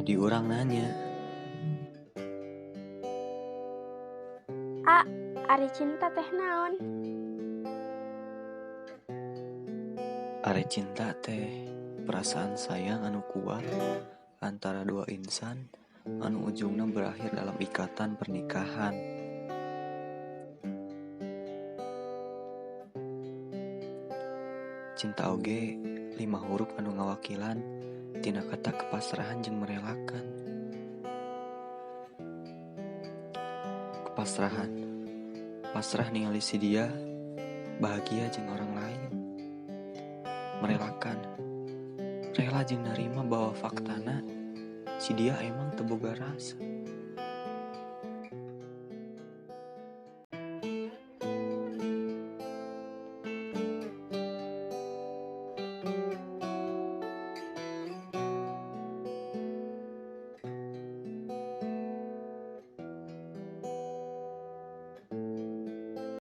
Diurang nanya, Ari cinta teh naon? are cinta teh perasaan sayang anu kuat antara dua insan anu ujungna berakhir dalam ikatan pernikahan. Cinta oge 5 huruf anu ngawakilan tina kata kepasrahan jeung merelakan. Kepasrahan, pasrah ningali si dia bahagia jeung orang lain. Merelakan, rela jeung narima bahwa faktana si dia emang teu boga rasa.